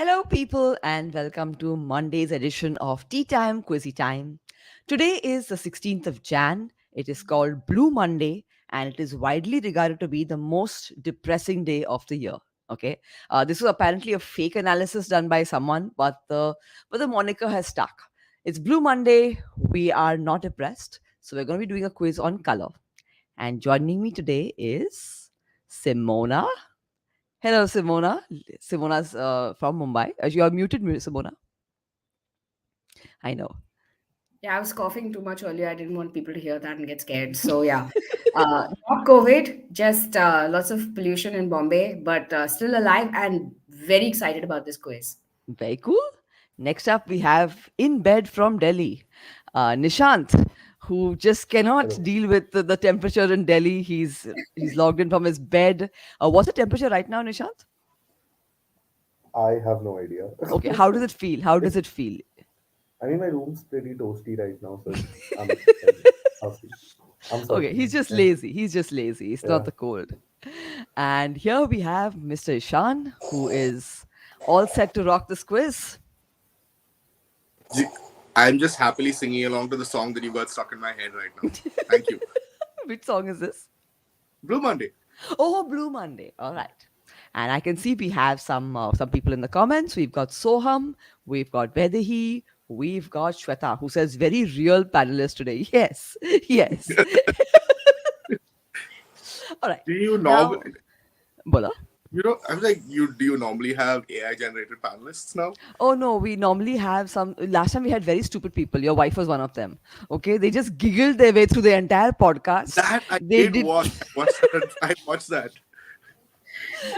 Hello, people, and welcome to Monday's edition of Teatime, Quizzytime. Today is the 16th of Jan. It is called Blue Monday, and it is widely regarded to be the most depressing day of the year. Okay, this was apparently a fake analysis done by someone, but the moniker has stuck. It's Blue Monday. We are not depressed, so we're going to be doing a quiz on color. And joining me today is Simona. Hello, Simona. Simona's from Mumbai. You are muted, Simona. I know. Yeah, I was coughing too much earlier. I didn't want people to hear that and get scared. So yeah, not COVID, just lots of pollution in Bombay, but still alive and very excited about this quiz. Very cool. Next up, we have in bed from Delhi, Nishant, who just cannot Hello. deal with the temperature in Delhi. He's logged in from his bed. What's the temperature right now, Nishant? I have no idea. Okay, how does it feel? How does it feel? I mean, my room's pretty toasty right now, so I'm happy. I'm Okay, he's surfing. just Yeah. lazy. He's just lazy. It's not Yeah. the cold. And here we have Mr. Ishan, who is all set to rock this quiz. J- I'm just happily singing along to the song that you got stuck in my head right now. Thank you. Which song is this? Blue Monday. Oh, Blue Monday. All right. And I can see we have some people in the comments. We've got Soham, we've got Vedahi, we've got Shweta, who says very real panelist today. Yes, yes. All right. Do you Now, normally, Bola. I was like, do you normally have AI generated panelists now? Oh no, we normally have some. Last time we had very stupid people. Your wife was one of them. Okay, they just giggled their way through the entire podcast. That I They did did. watch. I watched that. I watched that.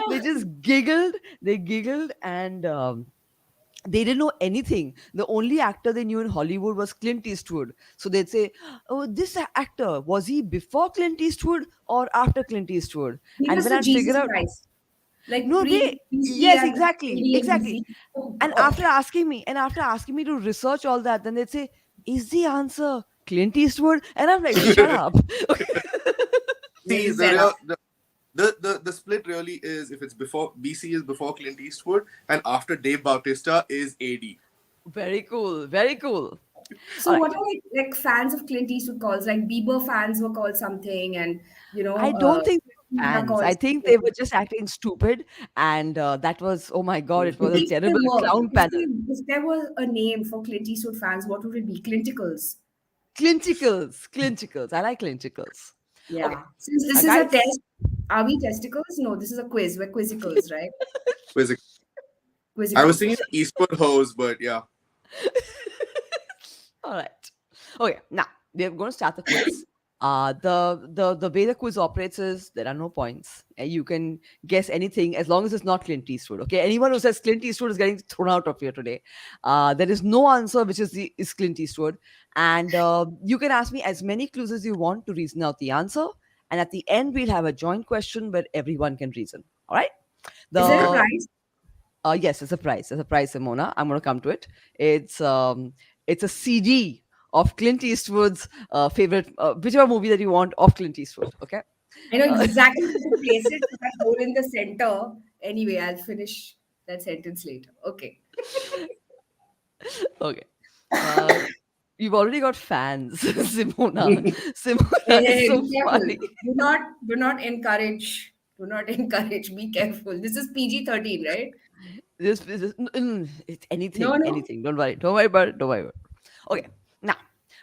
They just giggled. They giggled and they didn't know anything. The only actor they knew in Hollywood was Clint Eastwood. So they'd say, "Oh, this actor, was he before Clint Eastwood or after Clint Eastwood?" He And was when the I'd figure Jesus out, Christ, like no, they, pre-BC yes, and exactly, exactly. AD Oh And God. after asking me to research all that, then they'd say, "Is the answer Clint Eastwood?" And I'm like, "Shut up." See, Very set up. the split really is if it's before BC is before Clint Eastwood and after Dave Bautista is AD. Very cool, very cool. All So right. what are like fans of Clint Eastwood calls? Like Bieber fans were called something, and you know, I don't think they were are fans. called I think they something. were just acting stupid, and that was, oh my god, it was a If there terrible were, clown panel. if there was a name for Clint Eastwood fans, what would it be? Clinticals. Clinchicles, clinchicles. I like clinchicles. Okay, Yeah. Since this is a guys. test, are we testicles? No, this is a quiz. We're quizzicals, right? Quiz- I was Quizzicals. thinking Eastwood hose, but yeah. All right. Okay, now we're going to start the quiz. The way the quiz operates is there are no points. You can guess anything as long as it's not Clint Eastwood. Okay, anyone who says Clint Eastwood is getting thrown out of here today. There is no answer which is Clint Eastwood, and you can ask me as many clues as you want to reason out the answer. And at the end, we'll have a joint question where everyone can reason. All right. Is there a The prize? Yes, it's a prize. It's a prize, Simona. I'm going to come to it. It's a CD of Clint Eastwood's favorite, whichever movie that you want of Clint Eastwood. Okay. I know Uh, exactly where to place it. So that hole in the center. Anyway, I'll finish that sentence later. Okay. okay. Uh, you've already got fans, Simona. Hey, Simona hey, is hey, so be careful. funny. Do not encourage. Do not encourage. Be careful. This is PG-13, right? It's anything, No, no. anything. Don't worry. Don't worry about it. Don't worry about it. Okay. Now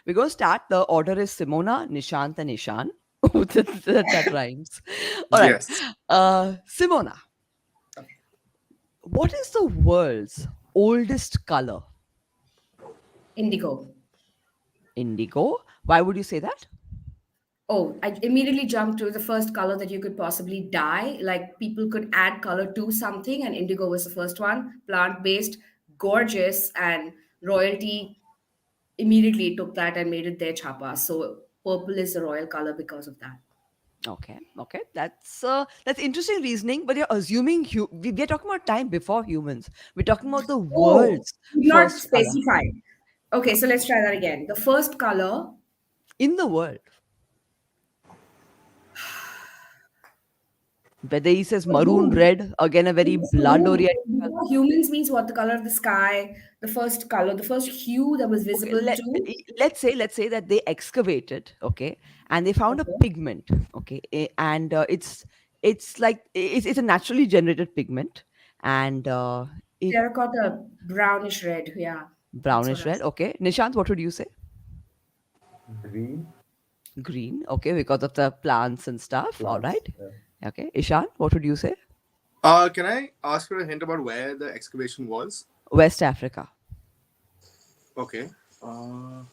we're going to start. The order is Simona, Nishant, and Ishan. Oh, that rhymes. All right. Yes. Simona, what is the world's oldest color? Indigo. Indigo. Why would you say that? Oh, I immediately jumped to the first color that you could possibly dye. Like people could add color to something, and indigo was the first one. Plant based, gorgeous, and royalty immediately took that and made it their chapa. So purple is the royal color because of that. Okay, okay, that's interesting reasoning. But you're assuming we're talking about time before humans. We're talking about the Oh, world's not first color specified. Okay, so let's try that again. The first color, in the world. Vedai says maroon Maroon. red, again a very Yes, blood maroon. oriented color. Before humans means what? The color of the sky, the first color, the first hue that was Okay, visible to. let's say that they excavated, okay, and they found a Okay. pigment, okay, and it's like it's a naturally generated pigment, and it Terracotta, brownish red. Yeah, that's what brownish I red. said. Okay, Nishant, what would you say? Green Green. Okay, because of the plants and stuff. All plants. right. Yeah. Okay, Ishan, what would you say? Can I ask for a hint about where the excavation was? West Africa. Okay. Uh,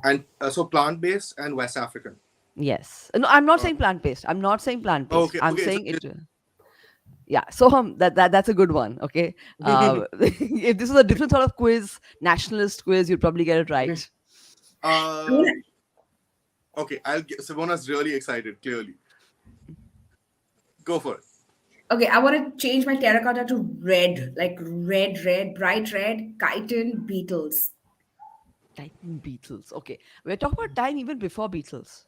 and so plant based and West African. Yes. No, I'm not Uh, saying plant based. I'm not saying plant based. okay. I'm Okay. So saying it. Yeah. So that's a good one. Okay. If this was a different sort of quiz, nationalist quiz, you'd probably get it right. I wanna, uh, okay. I'll get Simona's really excited. Clearly, go for it. okay, I want to change my terracotta to red, like red, bright red, chitin beetles. Titan Beatles. Okay. We're talking about time even before Beatles.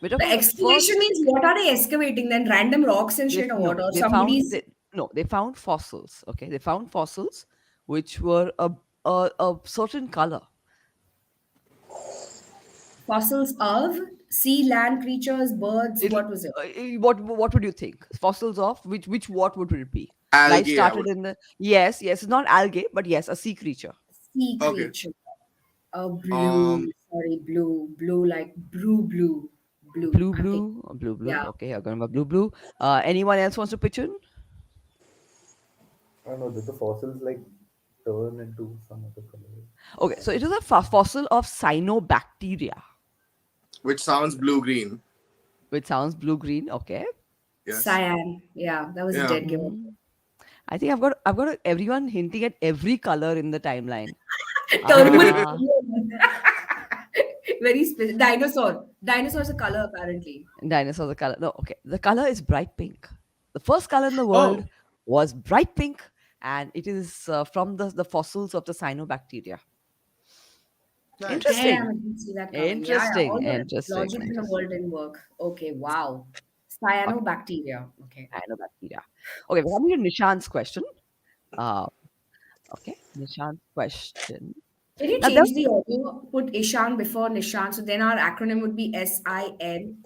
We're talking The about the excavation first. means what are they excavating then? Random rocks and They shit or what? no, Or they found somebody's they, no, they found fossils. Okay, they found fossils which were a certain color. fossils of sea, land creatures, birds. It'll, What was it? what would you think? Fossils of which what would it be? Life Algae. I started would. in the yes, it's not algae, but yes, a sea creature. Sea Okay. creature. A blue, Um. sorry, blue like blue. I'm thinking, Blue. yeah. Okay, I'm going with blue. Anyone else wants to pitch in? I don't know. Did the fossils like turn into some other color? Okay, so it is a fossil of cyanobacteria, Which sounds blue green. which sounds blue green. Okay. Yes. Cyan. Yeah, that was a Yeah. dead giveaway. Mhm. I think I've got everyone hinting at every color in the timeline. Turmeric. Uh Very specific. Dinosaur. Dinosaur is a color apparently. dinosaur the color. No, okay. The color is bright pink. The first color in the world Oh, was bright pink, and it is from the fossils of the cyanobacteria. nice. Damn, Interesting. I didn't see that coming. Yeah. Interesting. All the Interesting. logic in the Interesting. world didn't work. Okay, wow. Okay, Cyanobacteria. Okay. cyanobacteria. Okay, we're coming to Nishant's question. Uh, okay, Nishant's question. Can you Now, there, change the audio? Put Ishan before Nishan. So then our acronym would be SIN.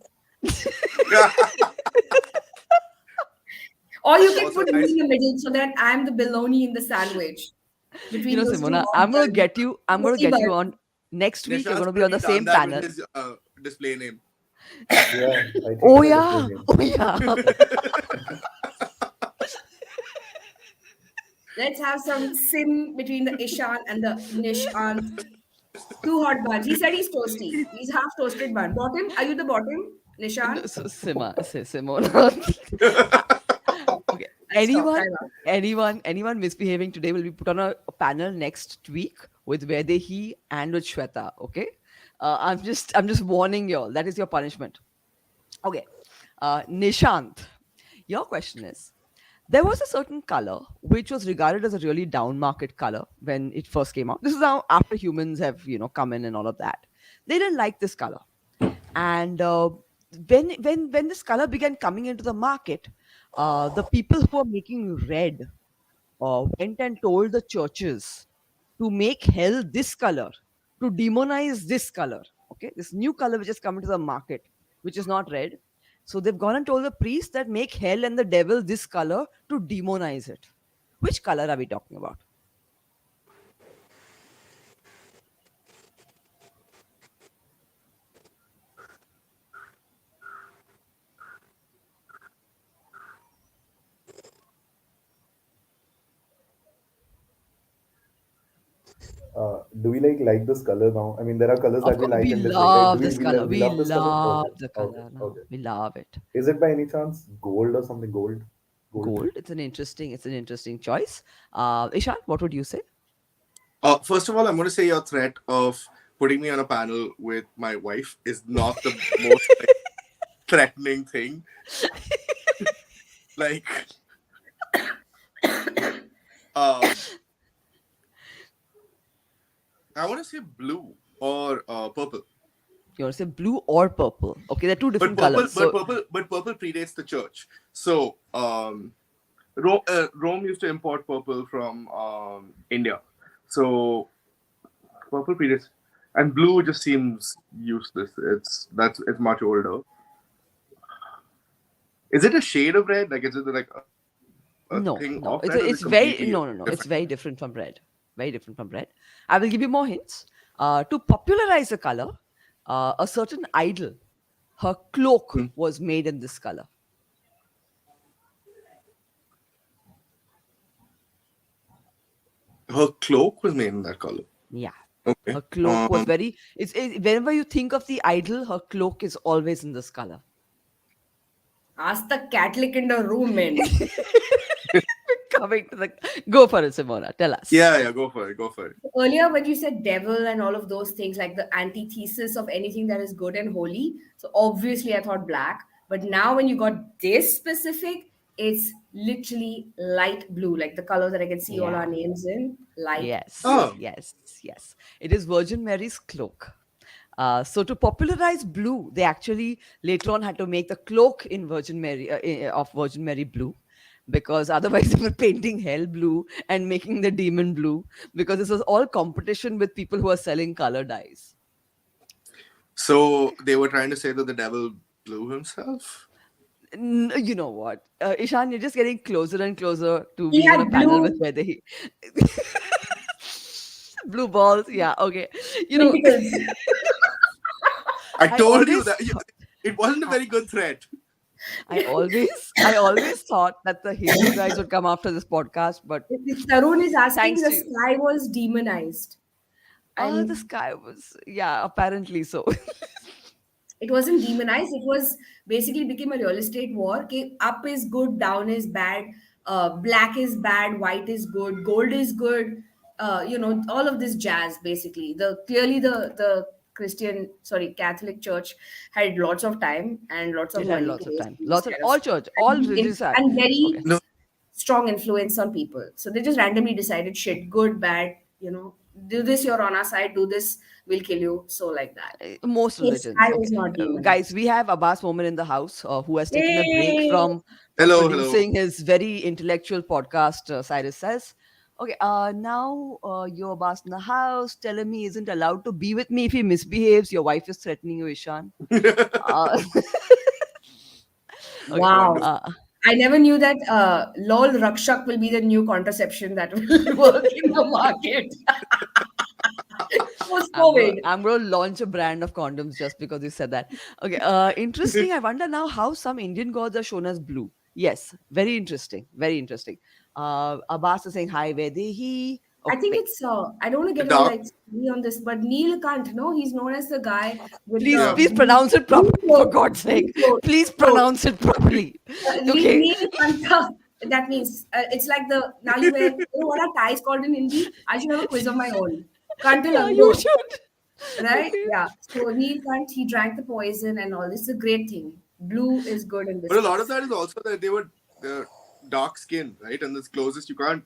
Or you can Also put me nice. in the middle so that I'm the bologna in the sandwich between those two Simona, hot buns. I'm The going to get you seabird. on next week. You're Nishan's going to be on the already done same that with panel. his display name. Yeah, I Oh changed my display yeah, name. oh yeah. Let's have some sim between the Ishan and the Nishant. Two hot buns. He said he's toasty. He's half toasted bun. Bottom? Are you the bottom, No, Nishan? Simona. Okay. Let's stop. Time out. Anyone misbehaving today will be put on a panel next week with Vedehi and with Shweta. Okay. I'm just warning you all. That is your punishment. Okay. Nishant, your question is: there was a certain color which was regarded as a really down market color when it first came out. This is now after humans have come in and all of that. They didn't like this color, and when this color began coming into the market, the people who are making red went and told the churches to make hell this color, to demonize this color. Okay, this new color which has come into the market, which is not red. So they've gone and told the priest that make hell and the devil this color to demonize it. Which color are we talking about? Do we like this color now? I mean, there are colors Of that we course, like we and dislike, right? Do love we this color. we We love this color? love Okay, the okay, color now. okay. We love it. Is it by any chance gold or something? Gold. Gold. It's an interesting choice. Ishan, what would you say? First of all, I'm going to say your threat of putting me on a panel with my wife is not the most threatening thing. Like, um, I want to say blue or purple. You want to say blue or purple? Okay, they're two But different purple, colors. So purple predates the church. So Rome used to import purple from India. So purple predates, and blue just seems useless. It's much older. Is it a shade of red? Like is it like a thing of red, or is it no, no, completely it's very different? no. It's very different from red. Very different from red. I will give you more hints. To popularize the color, a certain idol, her Hmm. cloak was made in this color. Her cloak was made in that color. Yeah, Okay. her cloak was very. Whenever you think of the idol, her cloak is always in this color. Ask the Catholic in the room, man. Coming to the go for it, Simona. Tell us. Yeah, yeah. Go for it. Go for it. Earlier, when you said devil and all of those things, like the antithesis of anything that is good and holy, so obviously I thought black. But now, when you got this specific, it's literally light blue, like the color that I can see all our Yeah. names in, light blue. Yes, Oh, yes, yes. It is Virgin Mary's cloak. So to popularize blue, they actually later on had to make the cloak in Virgin Mary of Virgin Mary blue, because otherwise they were painting hell blue and making the demon blue, because this was all competition with people who are selling color dyes. so they were trying to say that the devil blew himself. You know what, Ishan, you're just getting closer and closer to He being on a had panel with blue whether he blue balls. Yeah, okay. You know, tentacles. I I told you always that it wasn't a very good threat. I always thought that the Hindu guys would come after this podcast, but Tarun is asking, thanks the to you. sky was demonized. The And sky was, yeah, apparently so. it wasn't demonized. It was basically became a real estate war. Okay, up is good, down is bad, black is bad, white is good, gold is good. All of this jazz. Basically, the Christian, sorry, Catholic Church had lots of time and lots of It had money to lots of waste time. on this Lots of kind of all stuff, church, all religious. and very Okay. No, strong influence on people. So they just randomly decided, shit, good, bad. Do this, you're on our side. Do this, we'll kill you. So like that. Most Yes, religions. I Okay. was not Guys, demonized. we have Abbas Moment in the house, who has taken a break Hey, from hello, hello. producing his very intellectual podcast, Cyrus says. Okay, now your Abbas in the house telling me he isn't allowed to be with me if he misbehaves. Your wife is threatening you, Ishan. Uh, okay. wow. Wonderful. Uh, I never knew that LOL Rakshak will be the new contraception that will work in the market post I'm gonna COVID. I'm gonna launch a brand of condoms just because you said that. Okay, interesting. I wonder now how some Indian gods are shown as blue. Yes, very interesting. Very interesting. Abbas is saying hi, Vedehi. I Oh think wait, it's, I don't want to The get all dark. like silly on this, but Neil Kant, no, he's known as the guy with please Yeah. the please pronounce it blue properly for throat, God's blue sake. throat, Please throat. pronounce it properly. Okay. Neil Kanta. That means it's like the now you wear. You know what are ties called in Hindi? I should have a quiz of my own. Kanta Yeah, you Lango, should. right? Okay. Yeah. So Neil Kant, he drank the poison and all. This is a great thing. Blue is good in But this a lot of case. that is also that they were dark skin, right? And this closest you can't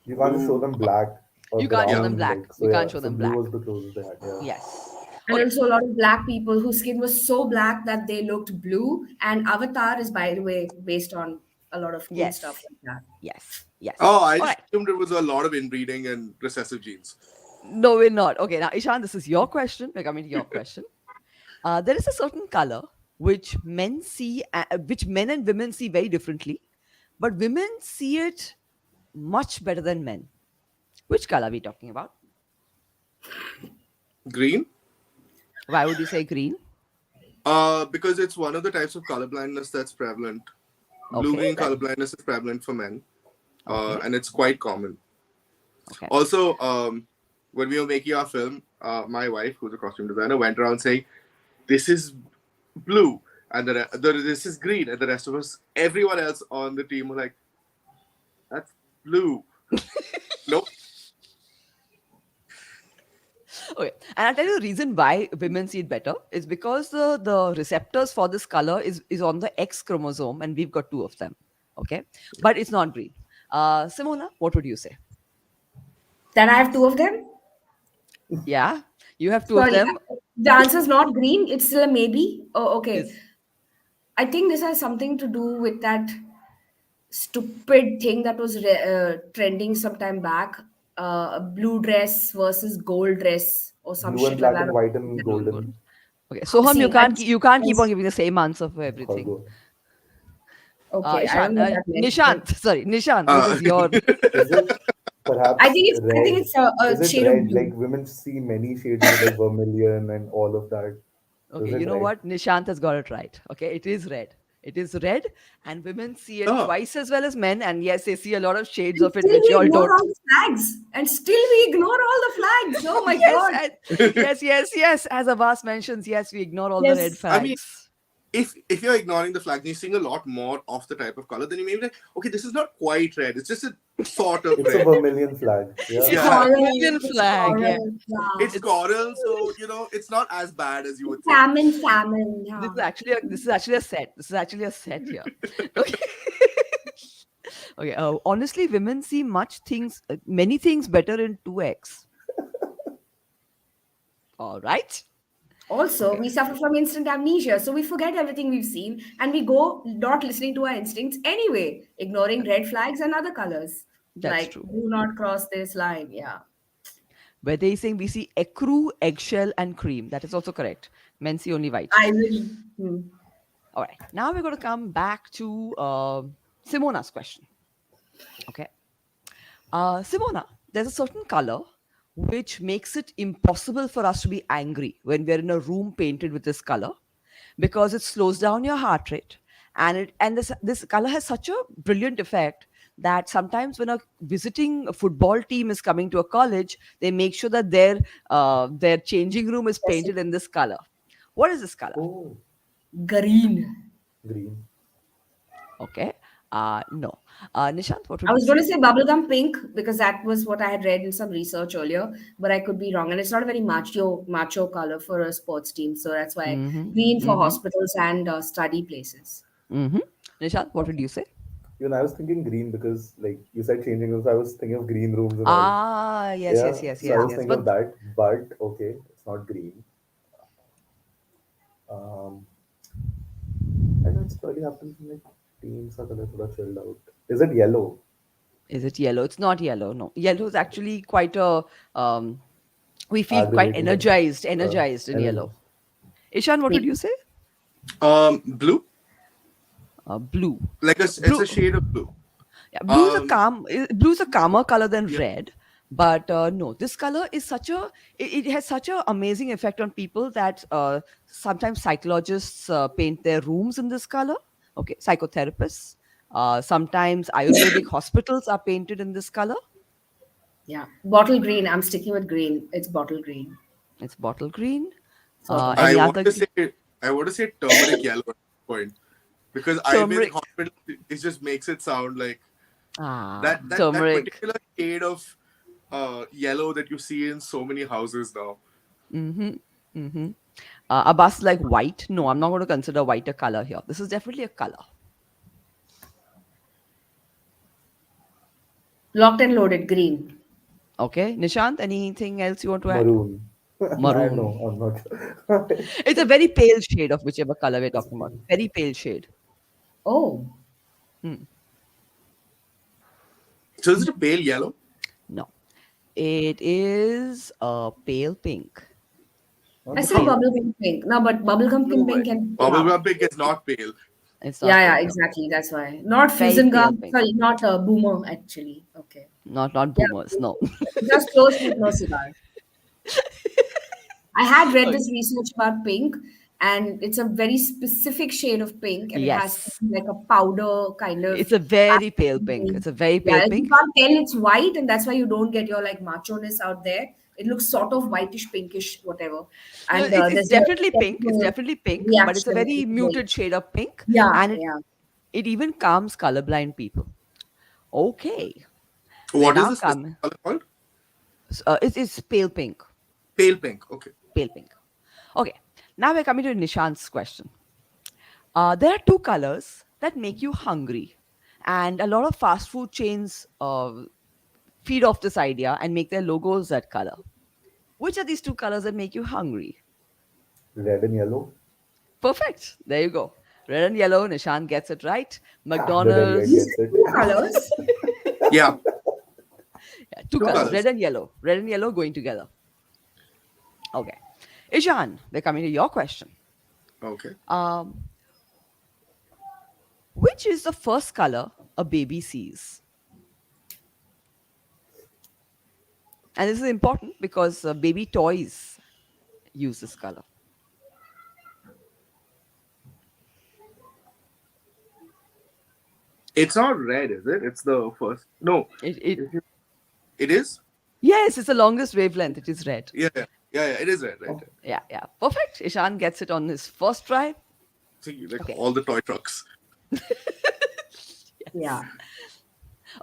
You can't just show do. them black or You can't show Yeah. them brown, black. like so. You can't Yeah, show so them blue black. was the closest they had. Yeah. Yes. And Okay. also a lot of black people whose skin was so black that they looked blue. And Avatar is, by the way, based on a lot of cool stuff Yes. like that. Yes. Yes. Oh, I All just right. assumed it was a lot of inbreeding and recessive genes. No, we're not. Okay, now Ishan, this is your question. We're coming to your question. There is a certain color which men and women see very differently, but women see it much better than men. Which color are we talking about? Green? Why would you say green? Because it's one of the types of color blindness that's prevalent. Okay, Blue-green that color blindness is prevalent for men, okay, and it's quite common. okay. Also, when we were making our film, my wife, who's a costume designer, went around saying, "This is blue," and this is green, and the rest of us, everyone else on the team, were like, "That's blue." Nope. Okay, and I'll tell you the reason why women see it better is because the receptors for this color is on the X chromosome, and we've got two of them. Okay, but it's not green. Simona, what would you say? Then I have two of them. Yeah, you have two of Sorry, them. The answer is not green. It's still a maybe. Oh, okay. Yes. I think this has something to do with that stupid thing that was trending some time back. A blue dress versus gold dress or some Blue and shit like black that. and white and Blue and gold. golden. Okay. Soham, See, I'm you can't keep on yes. giving the same answer for Or everything. go. Okay. I don't Ishan, know what that meant, but Nishant, sorry, Nishant, this Uh, is your. Is it perhaps I think red? it's Is a it shade of red? blue. Like women see many shades of it, like vermilion and all of that. So Okay, is you it know red? what? Nishant has got it right. Okay, it is red. It is red, and women see it oh, twice as well as men. And yes, they see a lot of shades And of it, still which we you all ignore don't. all the flags. And still we ignore all the flags. Oh my Yes, God. yes. As Abbas mentions, yes, we ignore all the red Yes. I mean, flags. if you're ignoring the flag and you're seeing a lot more of the type of color, then you may be like, okay, this is not quite red. It's just a sort of It's a red. vermilion flag. It's Yeah. It's a Yeah, vermilion coral. It's flag. Yeah, coral. Yeah. it's it's coral, so it's not as bad as you would think. Salmon, salmon. this Yeah. is actually a set. This is actually a set here. Okay. Okay. Honestly, women see many things better in 2x. All right. Also, Okay. we suffer from instant amnesia, so we forget everything we've seen and we go not listening to our instincts anyway, ignoring red flags and other colors. That's Like, true. do not cross this line. Yeah. Where they saying we see ecru, eggshell, and cream. That is also correct. Men see only white. I will. Hmm. All right. Now we're going to come back to Simona's question. Okay. Simona, there's a certain color which makes it impossible for us to be angry when we're in a room painted with this color because it slows down your heart rate, and this color has such a brilliant effect that sometimes when a visiting football team is coming to a college, they make sure that their changing room is Yes, painted in this color. What is this color? Oh, green. green. Okay. No. Nishant, what I would you was going say? to say bubblegum pink because that was what I had read in some research earlier, but I could be wrong. And it's not a very macho color for a sports team, so that's why Mm-hmm. green for Mm-hmm. hospitals and study places. Mm-hmm. Nishant, what would Okay. you say? Even I was thinking green because, like you said, changing rooms. I was thinking of green rooms and all. Ah, yes, Yeah. yes, yes, So I yes, Yeah. was yes. thinking But of that, but okay, it's not green. Um, I know it's probably happens when like teams are kind of chilled out. Is it yellow? is it yellow? It's not yellow. No, yellow is actually quite a. We feel quite Aggravating and energized in energy. yellow. Ishan, what would Me. you say? Blue, Blue. like it's Blue. a shade of blue. Yeah, Um, blue is a calmer color than yeah. red. But no, this color is it has such a amazing effect on people that sometimes psychologists paint their rooms in this color. Okay, psychotherapists. Sometimes Ayurvedic hospitals are painted in this color. Yeah. Bottle green. I'm sticking with green. It's bottle green. It's bottle green. Sort of. I Any want other to say I want to say turmeric yellow at this point because Ayurvedic turmeric? hospital it just makes it sound like that Turmeric. particular shade of yellow that you see in so many houses now. Mm-hmm. Mm-hmm. Abbas like white. No, I'm not going to consider white a color here. This is definitely a color. Locked and loaded green. Okay, Nishant, anything else you want to add? Maroon. I Maroon. know, I'm not sure. It's a very pale shade of whichever color we're It's talking about. pink. Very pale shade. Oh. Hmm. So is it a pale yellow? No, it is a pale pink. I Okay. say Pale. Huh. bubblegum pink. No, but bubblegum No pink way. can. Yeah. Bubblegum pink is not pale. It's Yeah, not yeah, pale. No, exactly. That's why. Not very fusion pale gum. pink. Sorry, not boomer, actually. Okay. Not Yeah. boomers. No. Just close with no cigar. I had read Okay. this research about pink, and it's a very specific shade of pink, and it has to Yes, be like a powder kind of. it's a very pale pink. It's a very Yeah, pale like you pink. can't tell it's white, and that's why you don't get your like macho-ness out there. It looks sort of whitish, pinkish, whatever. No, And it's there's a definitely pink. It's chemical definitely pink, but it's a reaction. very muted shade of pink, Yeah, and yeah. it even calms colorblind people. Okay, we're What is now the specific coming. color called? It's pale pink. Pale pink. Okay. Pale pink. Okay, now we're coming to Nishant's question. There are two colors that make you hungry, and a lot of fast food chains feed off this idea and make their logos that color. Which are these two colors that make you hungry? Red and yellow. Perfect. There you go. Red and yellow. Nishan gets it right. The Delhi guy You McDonald's. said gets it. two colors. Yeah, Yeah, two two colors, colors. red and yellow. Red and yellow going together. Okay. Ishan, we're coming to your question. Okay. Um, which is the first color a baby sees? And this is important because baby toys use this color. It's not red, is it? It's the first. No, It it is. yes, it's the longest wavelength. It is red. Yeah, yeah, yeah, yeah. It is red, right? Oh, Yeah, yeah. Perfect. Ishan gets it on his first try. See, like Okay. all the toy trucks. Yeah.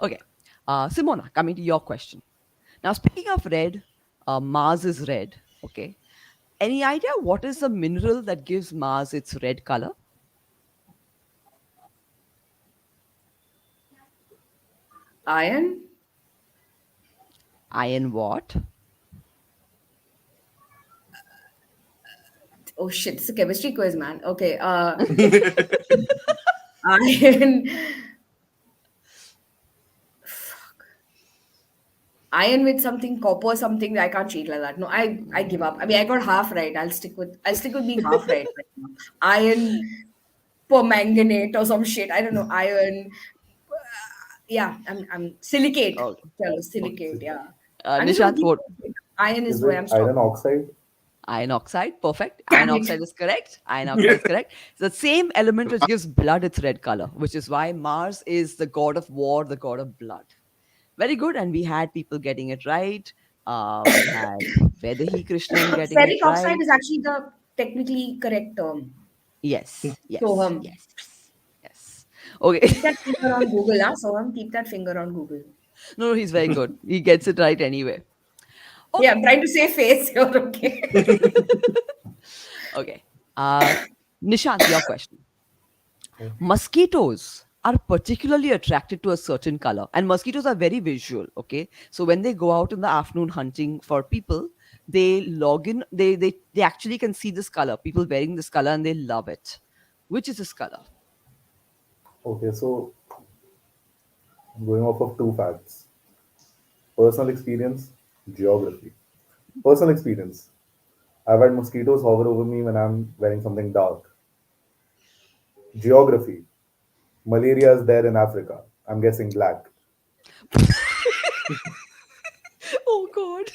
Okay. Simona, coming to your question. Now, speaking of red, Mars is red. Okay. Any idea what is the mineral that gives Mars its red color? Iron. Iron what? Oh shit, it's a chemistry quiz, man. Okay. Iron. Iron with something copper something. I can't cheat like that. No, I give up. I mean, I got half right. I'll stick with being half right right now. Iron permanganate or some shit. I don't know. Iron. Yeah, I'm silicate. Oh, Chalo, okay. silicate. Yeah. I'm just gonna Nishant, keep. what? Iron is Is where it I'm strong. iron oxide? Iron oxide. Perfect. Iron Damn it. oxide is correct. Iron oxide Yeah. is correct. It's the same element which gives blood its red color, which is why Mars is the god of war, the god of blood. Very good. And we had people getting it right. We had Vedahi Krishnan getting it Ferric oxide right. is actually the technically correct term. Yes, yes, Soham. yes, yes. Okay. Keep that finger on Google, huh? Soham, keep that finger on Google. No, no, he's very good. He gets it right anyway. Yeah, Okay. I'm trying to say face here, okay? Okay. Uh, Nishant, your question. Oh, Mosquitoes are particularly attracted to a certain color, and mosquitoes are very visual. Okay, so when they go out in the afternoon hunting for people, they log in. They actually can see this color. People wearing this color, and they love it. Which is this color? okay, so I'm going off of two facts: personal experience, geography. Personal experience. I've had mosquitoes hover over me when I'm wearing something dark. Geography. Malaria is there in Africa. I'm guessing black. Oh God!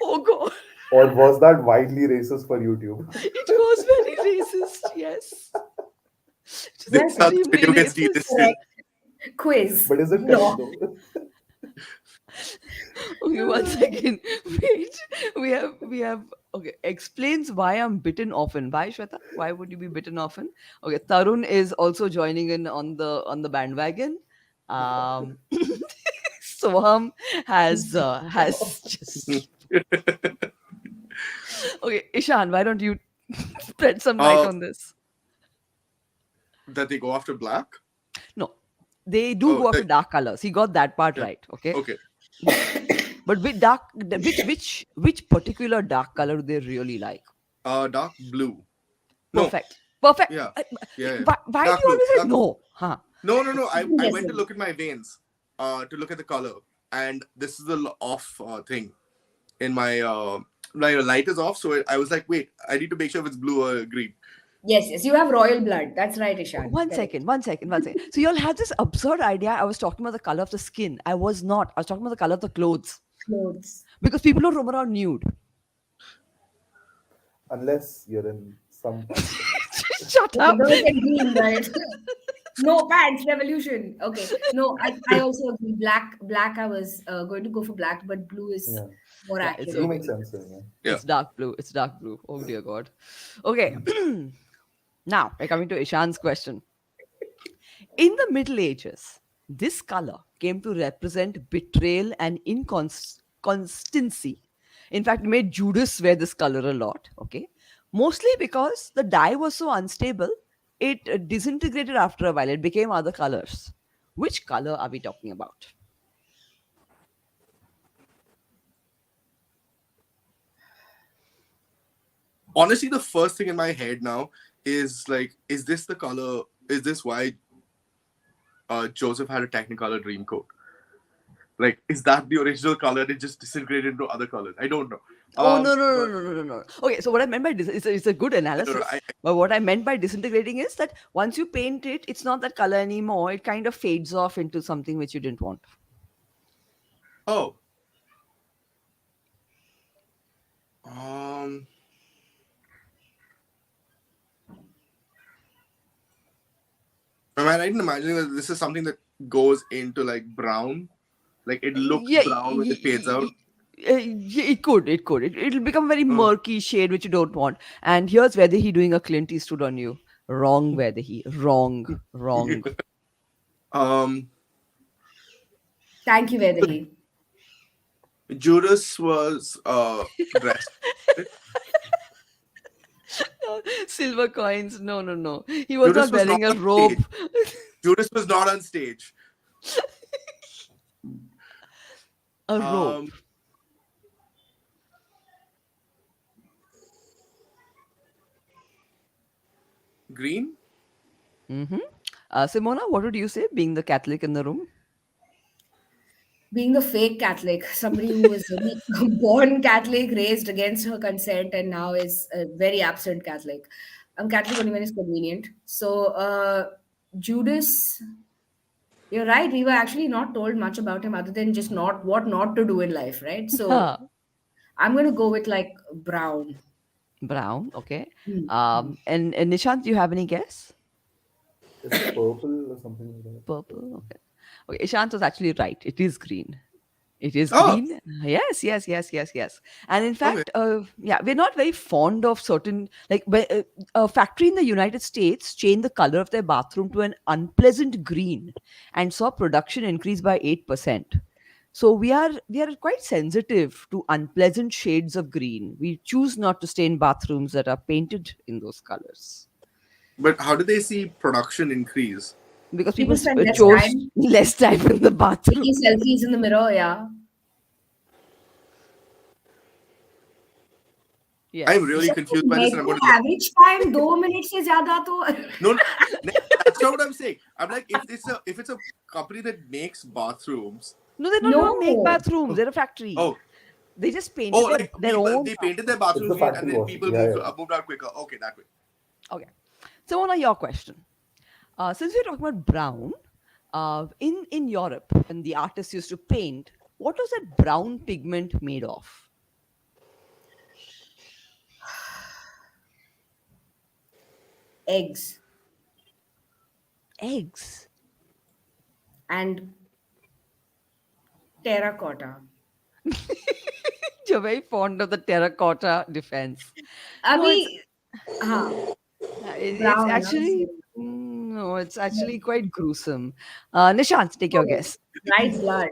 Oh God! Or was that widely racist for YouTube? It was very racist. Yes, it is This Well, is how this extremely video gets racist. delisted. correct. Quiz. But is it correct No. though? Okay, one second. Wait. We have okay. Explains why I'm bitten often. Why, Shweta? Why would you be bitten often? Okay, Tarun is also joining in on the bandwagon. Um Soham has just okay, Ishan, why don't you spread some light uh, on this? that they go after black. No. They do Oh, go after dark colors. He got that part yeah. right. Okay. Okay. But with dark which particular dark color do they really like? Dark blue. No. Perfect. Perfect. Yeah. Yeah. Yeah. Why do Dark you blue. always say Dark blue. no? Huh? No, no, no. I went to Guessing. look at my veins. To look at the color, and this is the off thing in my light is off. So I was like, wait, I need to make sure if it's blue or green. Yes, yes. You have royal blood. That's right, Ishan. One Correct. second, one second, one second. So you all had this absurd idea. I was talking about the color of the skin. I was not. I was talking about the color of the clothes. Clothes. Because people don't roam around nude. Unless you're in some pants. Shut Okay, up. those are green, right? No pants revolution. Okay. No, I also agree. Black. I was going to go for black, but blue is Yeah. more Yeah, it's Blue accurate. okay. makes sense then, yeah. Yeah. It's dark blue. It's dark blue. Oh dear God. Okay. Now we're coming to Ishan's question. In the Middle Ages, this color came to represent betrayal and inconstancy. In fact, it made Judas wear this color a lot. Okay. Mostly because the dye was so unstable, it disintegrated after a while. It became other colors. Which color are we talking about? honestly, the first thing in my head now is like, is this the color? Is this why Joseph had a Technicolor Dreamcoat? Like, is that the original color? It just disintegrated into other colors. I don't know. Oh, no, no, no, But no, no, no, no. Okay, so what I meant by it's a good I don't know. analysis. But what I meant by disintegrating is that once you paint it, it's not that color anymore. It kind of fades off into something which you didn't want. Oh, um, am I right in imagining that this is something that goes into like brown? Like it looks Yeah, brown when it fades out. yeah, it could. It'll become a very Oh. murky shade which you don't want. And here's whether he doing a Clint Eastwood on you. Wrong, whether he wrong, wrong. um, Thank you, Vedahi. Judas was dressed. Silver coins. No, no, no. He was not Judas was not wearing a on stage. robe. Judas was not on stage. A robe. Um, green. Mm-hmm. Simona, what would you say, being the Catholic in the room? Being the fake Catholic, somebody who was born Catholic, raised against her consent, and now is a very absent Catholic. I'm Catholic only when it's convenient. So, Judas, you're right. We were actually not told much about him other than just not what not to do in life, right? So, I'm going to go with like brown. Brown, okay. Hmm. And Nishant, do you have any guess? Is it purple or something like that? Purple, okay. Okay, Ishant was actually right. It is green. It is Oh, green. Yes, yes, yes, yes, yes. And in okay. fact, yeah, we're not very fond of certain, like, a factory in the United States changed the color of their bathroom to an unpleasant green and saw production increase by 8%. So we are quite sensitive to unpleasant shades of green. We choose not to stay in bathrooms that are painted in those colors But how do they see production increase? because people People spend less chose time less time in the bathroom. taking selfies in the mirror. Yeah. I'm Yes. really confused by this, and I'm मेरे going to look. Average time 2 minute से ज्यादा तो No, no, no, that's not what I'm saying. I'm like, if it's a company that makes bathrooms. No, they don't make no. bathrooms. Oh, They're a factory. oh, They just oh, painted like their people own they painted their It's bathroom. the bathrooms green, and factory then washing. people Yeah, moved yeah. moved out quicker. Okay, that way. Okay. So, on your question, since we're talking about brown, in Europe, when the artists used to paint, what was that brown pigment made of? Eggs Eggs. and terracotta. You're very fond of the terracotta defense. No, अभी हाँ it's brown ना actually no, it's actually quite gruesome. Nishant, take your guess. bright blood.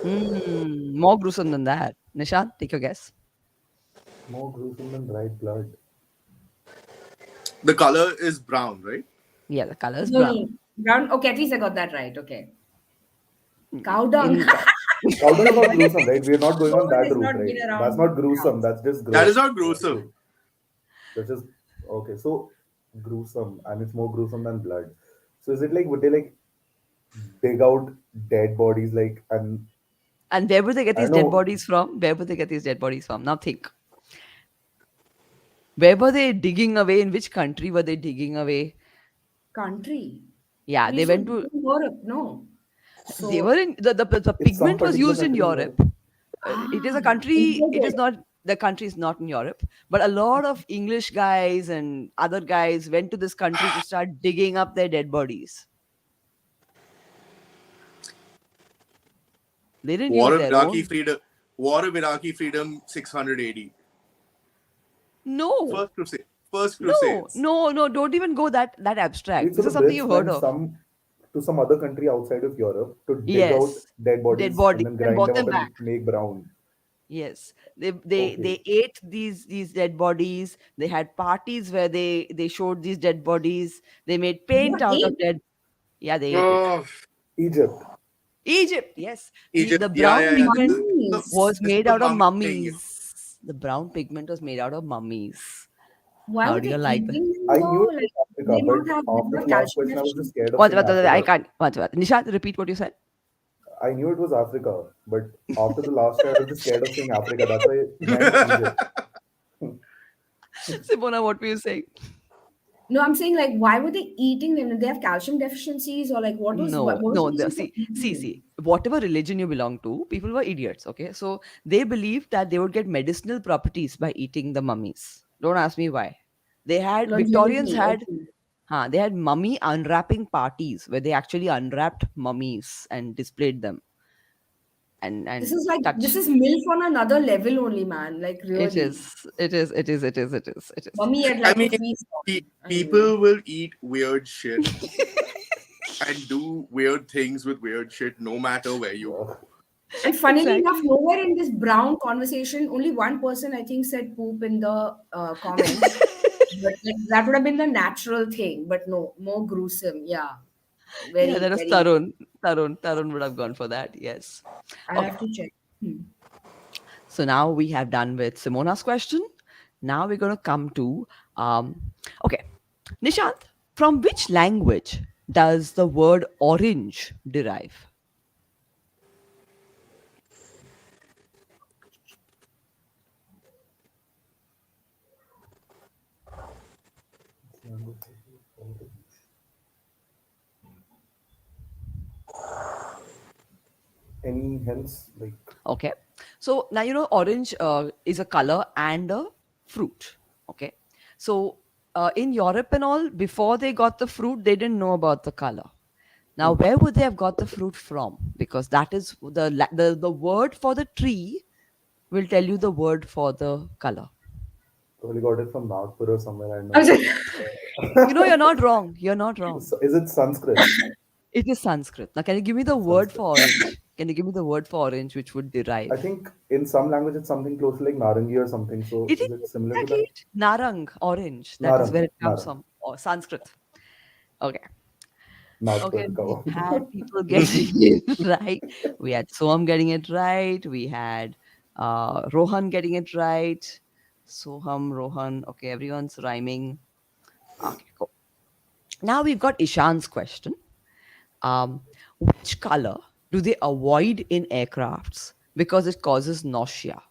More gruesome than that. Nishant, take your guess. More gruesome than dried blood. The color is brown, right? Yeah, the color is No, no, brown. no. Brown. Okay, at least I got that right. Okay, cow dung. In Cow dung is not gruesome, right? We are not going on Someone that has route, not right? been That's around not the gruesome. house. That's just That is gross. not Yeah, gruesome. so that's just okay. So gruesome, and it's more gruesome than blood. So is it like would they like dig out dead bodies like and where would they get I these don't dead know. bodies from? Where would they get these dead bodies from? Now think. Where were they digging away? In which country were they digging away? Country. Yeah, We they used to went live to. in Europe. No, They were so in the It's some pigment was particular used in country in Europe. Europe. It is ah, a country. It is imported. not. The country is not in Europe, but a lot of English guys and other guys went to this country to start digging up their dead bodies. They didn't use War of their Iraqi own. freedom. War of Iraqi freedom 680. No, First crusade. First no, crusades. no, no. Don't even go that abstract. Wait, so This the is something Brits you've heard went of. some to some other country outside of Europe to dig out Yes, dead dead bodies and bodies then and grind brought them them up back. and make brown. Yes, they Okay. they ate these dead bodies. They had parties where they showed these dead bodies. They made paint What out of age? dead. Yeah, they ate it. Oh, Egypt. Egypt, yes, the Egypt. Yeah, brown yeah, yeah. pigment Mummies. was This is made the out of mummy thing. mummies. The brown pigment was made out of mummies. Why How were do they you like that? eating them I though? knew it Like, was they Africa, not but have, they after have the last calcium question, I was just deficiency. scared of What, saying what, what, I Africa. can't. What? Nishant, repeat what you said. I knew it was Africa, but after the last try, I was just scared of saying Africa. That's why I meant Egypt. Simona, what were you saying? No, I'm saying like, why were they eating them? Did they have calcium deficiencies, or like, No, what was no. the reason for See, eating see, them? see. Whatever religion you belong to, people were idiots. Okay, so they believed that they would get medicinal properties by eating the mummies. Don't ask me why. They had Victorians Longevity. had, Okay. they had mummy unwrapping parties where they actually unwrapped mummies and displayed them This and is like, this touch. is MILF on another level only, man. Like, It really. is. It is. It is. It is. It is. It is. Mummy, I'd I like to mean, feast on. I mean, people will eat weird shit and do weird things with weird shit no matter where you Uh, go. and funnily enough, Exactly. nowhere in this brown conversation, only one person I think said poop in the comments. But like, that would have been the natural thing. But no, more gruesome. Yeah. Yeah, Very, that was very. Tarun. Tarun would have gone for that. Yes. I'll Okay. have to check. Hmm. So now we have done with Simona's question. Now we're going to come to, um, okay, Nishant, from which language does the word orange derive? any hints? Like, Okay. So now you know orange is a color and a fruit. Okay. So in Europe and all, before they got the fruit, they didn't know about the color. Now, where would they have got the fruit from? Because that is the word for the tree will tell you the word for the color. probably got it from Nagpur or somewhere. I I was know. like, You know, you're not wrong. You're not wrong. Is it Sanskrit? It is Sanskrit. Now, can you give me the word Sanskrit. for orange? Can you give me the word for orange which would I derive? think in some language it's something close to like Narangi or something. So It is is it similar to exactly that? it. Narang, orange. That is Narang. where it comes Narang. from. Or Sanskrit. Okay. Okay. Nagpur. We Come had on. people getting it right. We had Soham getting it right. We had Rohan getting it right. Soham, Rohan. Okay, everyone's rhyming. Okay, cool. Now we've got Ishan's question. Which color do they avoid in aircrafts because it causes nausea?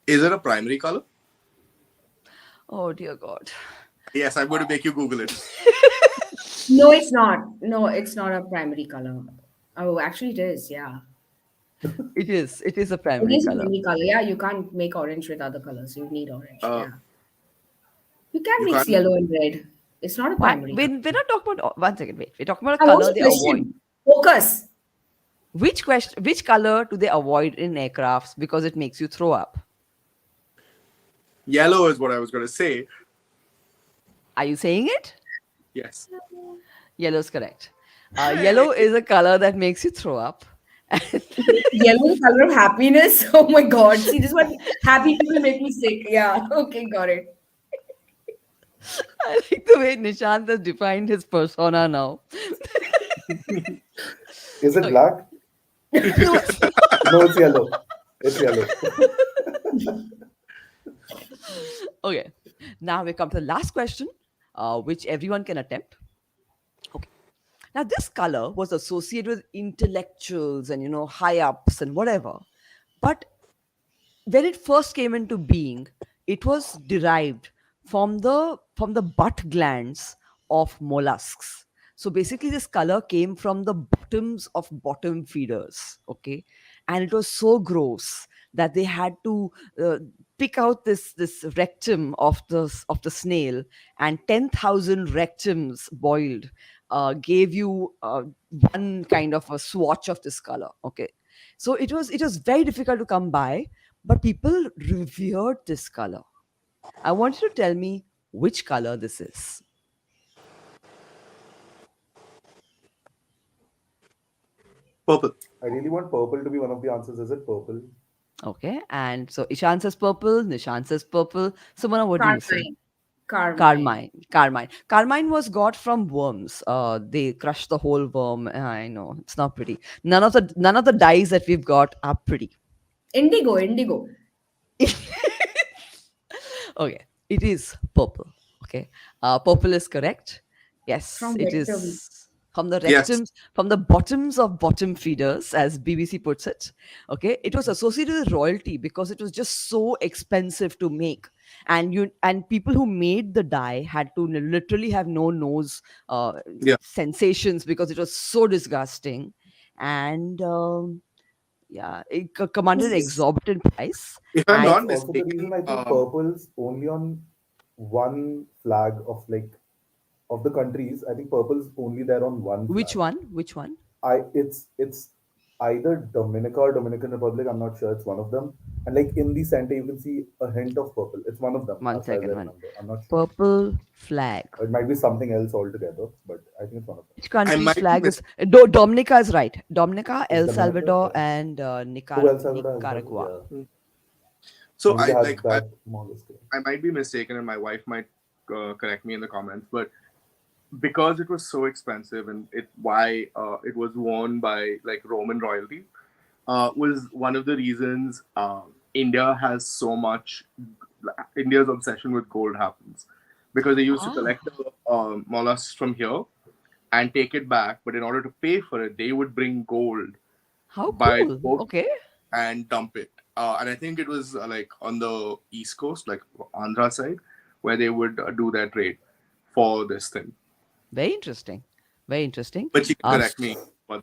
Is it a primary color? Oh dear God. Yes, I'm going to make you Google it. no, it's not. No, it's not a primary color. Oh, actually, it is. Yeah. It is. It is a It primary is a color. primary color. Yeah, you can't make orange with other colors. You need orange. Uh, Yeah. You can you mix can't. yellow and red. It's not a Why? primary color. We're not talking about. One second. Wait. We're talking about a What's color the they avoid. question? Focus. Which question? Which color do they avoid in aircrafts because it makes you throw up? Yellow is what I was going to say. Are you saying it? Yes. Yellow is correct. Yellow is a color that makes you throw up. Yellow is the color of happiness. Oh my God. See, this is what happy people make me sick. Yeah. Okay, got it. I like the way Nishant has defined his persona now. Is it Okay. black? No, it's not. No, it's yellow. It's yellow. Okay. Now we come to the last question, which everyone can attempt. Okay. Now, this color was associated with intellectuals and, high ups and whatever. But when it first came into being, it was derived from the butt glands of mollusks. So basically, this color came from the bottoms of bottom feeders. Okay, and it was so gross that they had to pick out this rectum of the snail, and 10,000 rectums boiled gave you one kind of a swatch of this color. Okay, so it was very difficult to come by, but people revered this color. I want you to tell me which color this is. Purple. I really want purple to be one of the answers. Is it purple? Okay, and so Ishan says purple, Nishan says purple. Samana, what do you say? Carmine. Carmine. Carmine was got from worms. They crush the whole worm. I know it's not pretty. None of the dyes that we've got are pretty. Indigo, indigo. Okay, it is purple. Okay, purple is correct. Yes, From it Victor. is from the Yes. rectums, from the bottoms of bottom feeders, as BBC puts it. Okay, it was associated with royalty because it was just so expensive to make, and people who made the dye had to literally have no nose Yeah. sensations because it was so disgusting, and yeah, it commanded an exorbitant price. If I'm And That's not also the mistaken, reason I think purple's only on one flag of like of the countries. I think purple's only there on one which flag. one? Which one? It's either Dominica or Dominican Republic. I'm not sure. It's one of them. And like in the center, you can see a hint of purple. It's one of them, One as far as I second, one. remember. I'm not sure. Purple flag. Or it might be something else altogether, but I think it's one of them. Which I country's might be flag is mistaken. Dominica is right. Dominica, Is El Dominica? Salvador, Yeah. and Oh, El Salvador as well. Nicaragua. Yeah. So Maybe they I had like that more scale. I might be mistaken, and my wife might correct me in the comments, but because it was so expensive and it why it was worn by like Roman royalty was one of the reasons India has so much. India's obsession with gold happens because they used to Ah, collect the mollusks from here and take it back, but in order to pay for it, they would bring gold how by cool. boat Okay. and dump it. And I think it was like on the east coast, like Andhra side, where they would do their trade for this thing. Very interesting. Very interesting. But you can Uh, correct me. But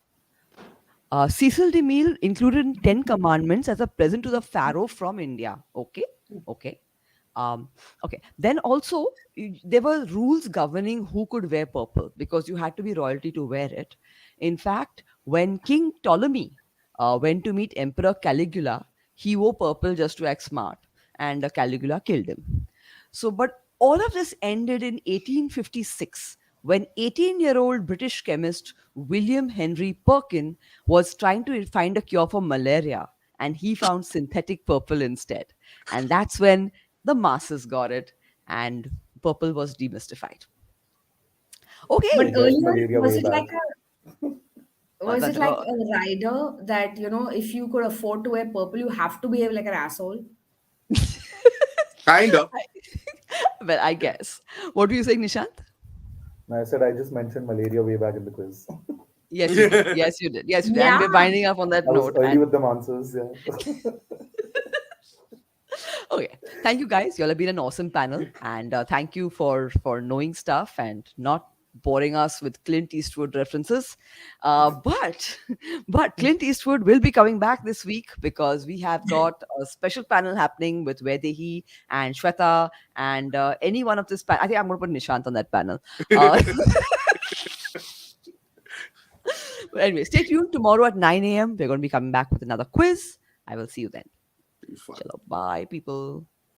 Cecil DeMille included in 10 Commandments as a present to the Pharaoh from India. Okay. Okay. Um, okay. Then also, there were rules governing who could wear purple because you had to be royalty to wear it. In fact, when King Ptolemy went to meet Emperor Caligula, he wore purple just to act smart, and Caligula killed him. So, but all of this ended in 1856 when 18-year-old British chemist William Henry Perkin was trying to find a cure for malaria, and he found synthetic purple instead. And that's when the masses got it, and purple was demystified. But They Okay. guessed earlier, malaria way back. was it But like a rider that, if you could afford to wear purple, you have to behave like an asshole? kind of. well, I guess. What were you saying, Nishant? And I said I just mentioned malaria way back in the quiz. Yes, you did. Yes, you did. Yes, you did. And Yeah. we're binding up on that I was note. early And with them answers. Yeah. okay, thank you guys. Y'all have been an awesome panel, and thank you for knowing stuff and not boring us with Clint Eastwood references. But but Clint Eastwood will be coming back this week because we have got a special panel happening with Vedehi and Shweta and any one of this. I think I'm going to put Nishant on that panel. Uh, but anyway, stay tuned tomorrow at 9 a.m. We're going to be coming back with another quiz. I will see you then. Fun. Chalo, bye, people.